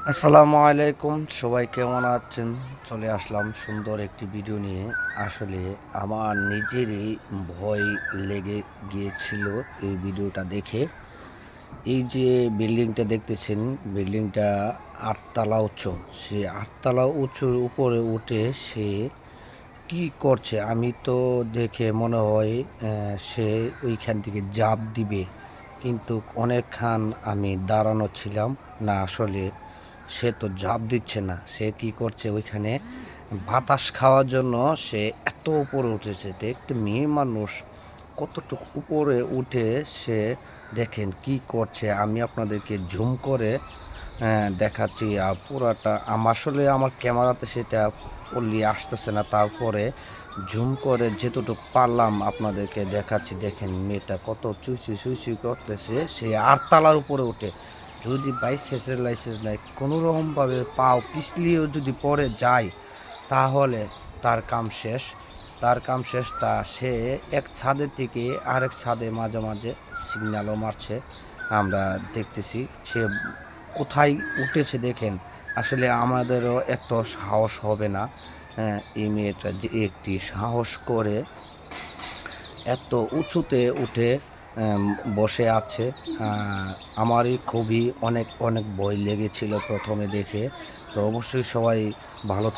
আসসালামু আলাইকুম, সবাই কেমন আছেন? চলে আসলাম সুন্দর একটি ভিডিও নিয়ে। আসলে আমার নিজেরই ভয় লেগে গিয়েছিল এই ভিডিওটা দেখে। এই যে বিল্ডিংটা দেখতেছেন, বিল্ডিংটা ৮ তলা উঁচু। সে ৮ তলা উঁচুর উপরে উঠে সে কি করছে? আমি তো দেখে মনে হয় সে ওইখান থেকে ঝাঁপ দিবে। কিন্তু অনেকক্ষণ আমি দাঁড়ানো ছিলাম। না, আসলে সে তো ঝাঁপ দিচ্ছে না। সে কি করছে ওইখানে বাতাস খাওয়ার জন্য সে এত উপরে উঠেছে। তো একটা মেয়ে মানুষ কতটুকু উপরে উঠে সে দেখেন কি করছে। আমি আপনাদেরকে ঝুম করে দেখাচ্ছি। পুরাটা আসলে আমার ক্যামেরাতে সেটা ফুললি আসতেছে না। তারপরে ঝুম করে যেতটুকু পারলাম আপনাদেরকে দেখাচ্ছি। দেখেন মেয়েটা কত চুই চুই চুই চুই করতেছে। সে ৮ তলার উপরে উঠে, যদি বাইসেন্সের লাইসেন্স নাই, কোনো রকমভাবে পাও পিছলিয়েও যদি পড়ে যায় তাহলে তার কাম শেষ। তার কাম শেষ। তা সে এক ছাদের থেকে আরেক ছাদে মাঝে মাঝে সিগন্যালও মারছে, আমরা দেখতেছি। সে কোথায় উঠেছে দেখেন। আসলে আমাদেরও এত সাহস হবে না। এই মেয়েটা যে একটি সাহস করে এত উঁচুতে উঠে বসে আছে। আমারই খুবই অনেক অনেক ভয় লেগেছিল প্রথমে দেখে। তো অবশ্যই সবাই ভালো